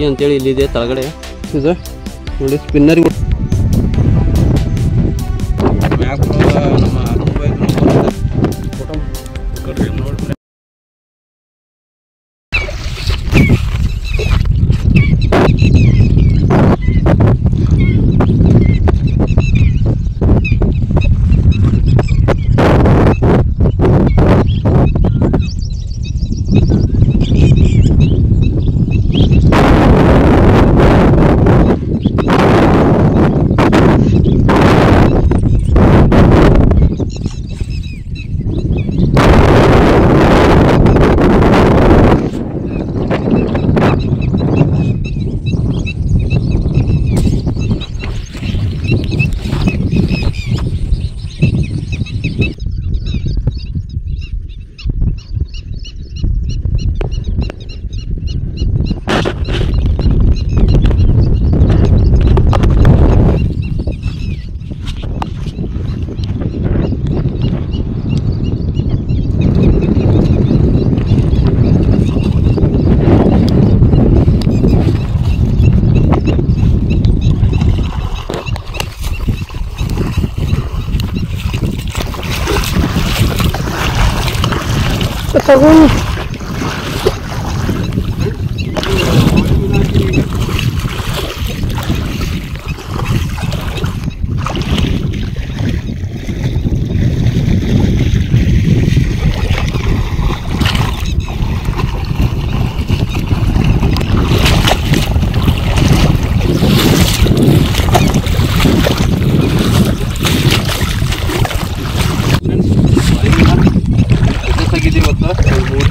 KG ಅಂತೇಳಿ ಇಲ್ಲಿದೆ ತಳಗಡೆ. ಇದು ನೋಡಿ ಸ್ಪಿನ್ನರ್ ನಮ್ಮ ಅರುಣ್ ಬಾಯ್ ಫೋಟೋ ನೋಡಿ.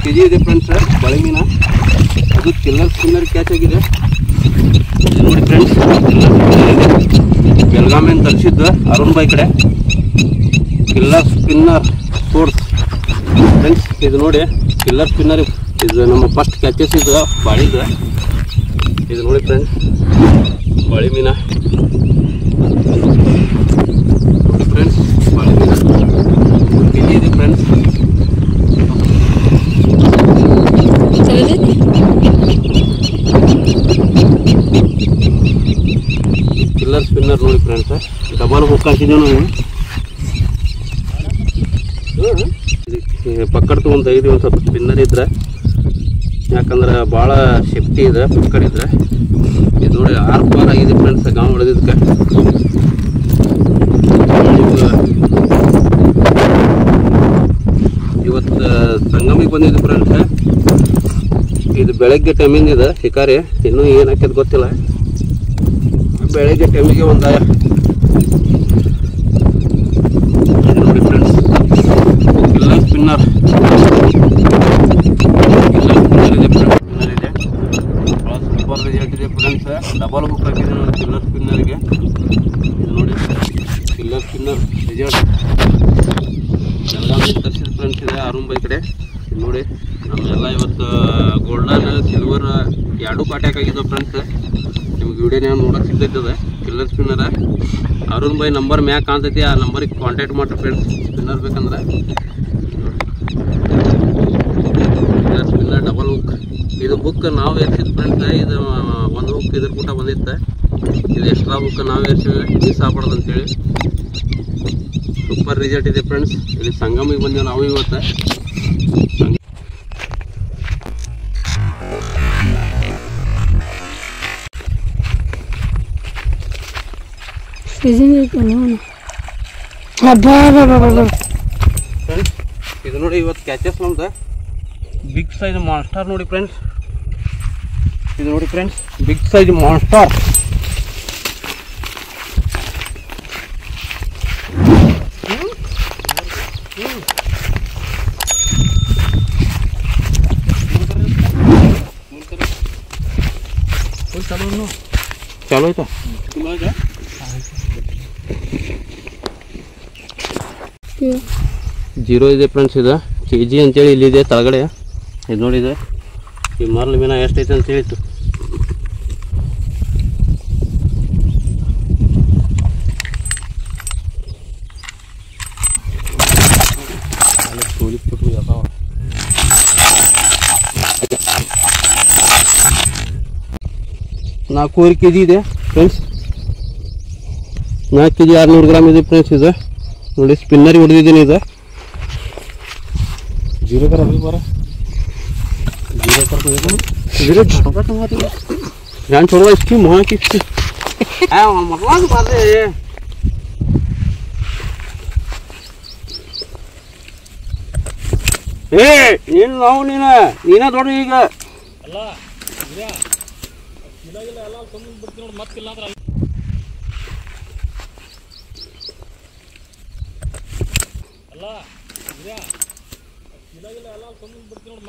KG ಇದೆ ಫ್ರೆಂಡ್ಸ್ ಬಳೆ ಮೀನ. ಅದು ಕಿಲ್ಲರ್ ಸ್ಪಿನ್ನರ್ ಕ್ಯಾಚ್ ಆಗಿದೆ ನೋಡಿ ಫ್ರೆಂಡ್ಸ್. ಬೆಳಗಾಮಿಂದ ತರಿಸಿದ್ದು ಅರುಣ್ ಬಾಯ್ ಕಡೆ ಕಿಲ್ಲರ್ ಸ್ಪಿನ್ನರ್ ಸೋರ್ಸ್ ಫ್ರೆಂಡ್ಸ್. ಇದು ನೋಡಿ ಕಿಲ್ಲರ್ ಸ್ಪಿನ್ನರ್. ಇದು ನಮ್ಮ ಫಸ್ಟ್ ಕ್ಯಾಚಸ್ ಇದು ಬಾಳಿದು. ಇದು ನೋಡಿ ಫ್ರೆಂಡ್ಸ್ ಬಾಳೆ ಮೀನ ನೋಡಿ ಫ್ರೆಂಡ್ಸ್. ಬಾಳೆ ಮೀನ KG ಇದೆ ಫ್ರೆಂಡ್ಸ್. ಕಿಲ್ಲರ್ ಸ್ಪಿನ್ನರ್ ನೋಡಿ ಫ್ರೆಂಡ್ಸ್. ಡಬಲ್ ಹುಕ್ ಹಾಕಿದ್ದೇವೆ ನಾವು. ಪಕ್ಕಡ ತೊಗೊಂಡು ತೆಗೆದು ಒಂದು ಸ್ವಲ್ಪ ಸ್ಪಿನ್ನರ್ ಇದ್ರೆ, ಯಾಕಂದ್ರೆ ಭಾಳ ಸೇಫ್ಟಿ ಇದೆ ಪಕ್ಕಡಿದ್ರೆ. ಇದು ನೋಡಿ 6 ಬಾರ್ ಆಗಿದೆ ಫ್ರೆಂಡ್ಸ್ ಗಾಂವ್ ಹೊಡೆದಿದ್ದಕ್ಕೆ. ಇವತ್ತು ಸಂಗಮಿಗೆ ಬಂದಿದ್ದು ಫ್ರೆಂಡ್ಸ್. ಇದು ಬೆಳಗ್ಗೆ ಟೈಮಿಂಗ್ ಇದೆ ಶಿಕಾರಿ. ಇನ್ನೂ ಏನು ಹಾಕಿದ್ ಗೊತ್ತಿಲ್ಲ. ಬೆಳಗ್ಗೆ ಟೈಮಿಗೆ ಒಂದು ನೋಡಿ friends killer spinner. Killer spinner ಇದೆ ಸ್ಪಿನ್ನರ್ ಇದೆ. ಭಾಳ ಸೂಪರ್ ರಿಸಲ್ಟ್ ಇದೆ ಫ್ರೆಂಡ್ಸ್. ಡಬಲ್ ಹುಕ್ ಹಾಕಿದೆ ನೋಡಿ ಕಿಲ್ಲರ್ ಸ್ಪಿನ್ನರ್ಗೆ. ಇದು ನೋಡಿ ಕಿಲ್ಲರ್ ಸ್ಪಿನ್ನರ್ ರಿಸಲ್ಟ್ ಬೆಳಗಾವಿ ತರಿಸಿದ ಫ್ರೆಂಡ್ಸ್ ಇದೆ ಅರುಣ್ ಬಾಯ್ ಕಡೆ. ಇದು ನೋಡಿ ನಮ್ಮೆಲ್ಲ ಇವತ್ತು ಗೋಲ್ಡನ್ ಸಿಲ್ವರ್ 2 ಕಾಟ್ಯಾಕ್ ಆಗಿದ್ದಾವೆ ಫ್ರೆಂಡ್ಸ್. ನಿಮ್ಗೆ ವಿಡಿಯೋನ ನೋಡೋಕೆ ಸಿಗ್ತೈತದೆ. ಕಿಲ್ಲರ್ ಸ್ಪಿನ್ನರ ಅರುಣ್ ಬಾಯ್ ನಂಬರ್ ಮ್ಯಾಕ್ ಕಾಣ್ತೈತಿ. ಆ ನಂಬರಿಗೆ ಕಾಂಟ್ಯಾಕ್ಟ್ ಮಾಡ್ರಿ ಫ್ರೆಂಡ್ಸ್ ಸ್ಪಿನ್ನರ್ ಬೇಕಂದ್ರೆ. Killer spinner double hook. ಇದು ಬುಕ್ ನಾವು ಏರ್ಸಿದ ಫ್ರೆಂಡ್ಸ್. ಇದು ಒಂದು ಹುಕ್ ಇದ್ರ ಕೂಟ ಬಂದಿತ್ತು. ಇದು ಎಕ್ಸ್ಟ್ರಾ ಬುಕ್ ನಾವು ಏರ್ಸಿವಿ ಮಿಸ್ ಆಗ್ಬಾರ್ದು ಅಂತೇಳಿ. ಸೂಪರ್ ರಿಸಲ್ಟ್ ಇದೆ ಫ್ರೆಂಡ್ಸ್. ಇಲ್ಲಿ ಸಂಗಮಿಗೆ ಬಂದೇವೆ ನಾವು ಇವತ್ತು. ಇದು ನೋಡಿ ಇವತ್ತು ಕ್ಯಾಚಸ್ ನಮ್ದು ಬಿಗ್ ಸೈಜ್ ಮಾನ್ಸ್ಟರ್ ನೋಡಿ ಫ್ರೆಂಡ್ಸ್. ಇದು ನೋಡಿ ಫ್ರೆಂಡ್ಸ್ ಬಿಗ್ ಸೈಜ್ ಮಾನ್ಸ್ಟರ್. ಚಲೋ ಆಯ್ತಾ? ಜೀರೋ ಇದೆ ಫ್ರೆಂಡ್ಸ್. ಇದು KG ಅಂತೇಳಿ ಇಲ್ಲಿದೆ ತಳಗಡೆ. ಇದು ನೋಡಿದೆ ಈ ಮರಳು ಮೀನ ಎಷ್ಟೈತೆ ಅಂತ ಹೇಳಿತ್ತು. 4 kg ಇದೆ ಫ್ರೆಂಡ್ಸ್. 4 kg 600 ಗ್ರಾಮ್ ಇದೆ ಫ್ರೆಂಡ್ಸ್. ಇದು ನೋಡಿ ಸ್ಪಿನ್ನರ್ ಹೊಡೆದಿದ್ದೀನಿ. ಇದು ಜೀರೋ ಕರ ಬರ ಜೀರೋ ध्यान छोड़ो इसकी माँ की मरवाद मारे ನೀನು ನಾವು ನೀನ ದೊಡ್ಡ ಈಗ ಅಲ್ಲ ಎಲ್ಲ ಬಿಡ್ತೀನಿ ನೋಡಿ ಮತ್ತಿಲ್ಲ ಅಂದ್ರೆ ಅಲ್ಲ ಎಲ್ಲ ಬಿಡ್ತೀನಿ ನೋಡಿ.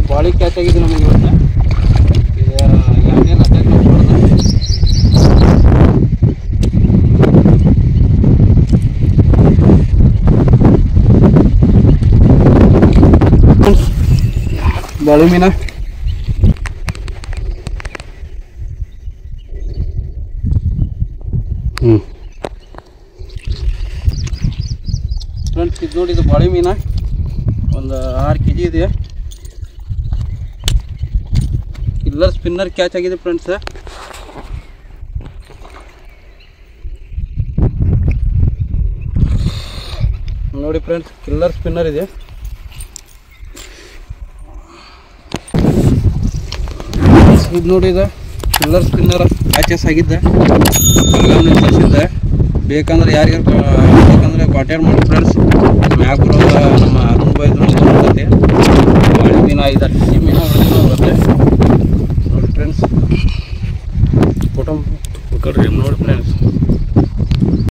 ಬಾಳಿ ಕ್ಯಾಚ್ ಆಗಿದೆ ನಮಗೆ ಇವತ್ತು. ಎರಡನೇ ಅಟ್ಯಾಕ್ ಬಾಳಿ ಮೀನ ಫ್ರೆಂಡ್ಸ್. ಇದು ನೋಡಿ, ಇದು ಬಾಳಿ ಮೀನ ಒಂದು 6 kg ಇದೆ. ಕಿಲ್ಲರ್ ಸ್ಪಿನ್ನರ್ ಕ್ಯಾಚ್ ಆಗಿದೆ ಫ್ರೆಂಡ್ಸ್. ನೋಡಿ ಫ್ರೆಂಡ್ಸ್, ಕಿಲ್ಲರ್ ಸ್ಪಿನ್ನರ್ ಇದೆ. ಇದು ನೋಡಿ, ಇದು ಕಿಲ್ಲರ್ ಸ್ಪಿನ್ನರ್ ಕ್ಯಾಚಸ್ ಆಗಿದ್ದೆ. ಕಳಿಸಿದ್ದೆ. ಬೇಕಂದ್ರೆ ಯಾರಿಗಾರು ಬೇಕಂದ್ರೆ ಕಾಂಟ್ಯಾಕ್ಟ್ ಮಾಡಿ ಫ್ರೆಂಡ್ಸ್. ಮ್ಯಾಗ್ ಬರೋದ ನಮ್ಮ ಅರುಣ್ ಬಾಯ್ ಬರುತ್ತೆ. ಬಾಳಿ ಮೀನ 5 kg ಮೀನ ಬರುತ್ತೆ ನೋಡಿ ಫ್ರೆಂಡ್ಸ್. ಫೋಟೋ ನೋಡಿ ಫ್ರೆಂಡ್ಸ್.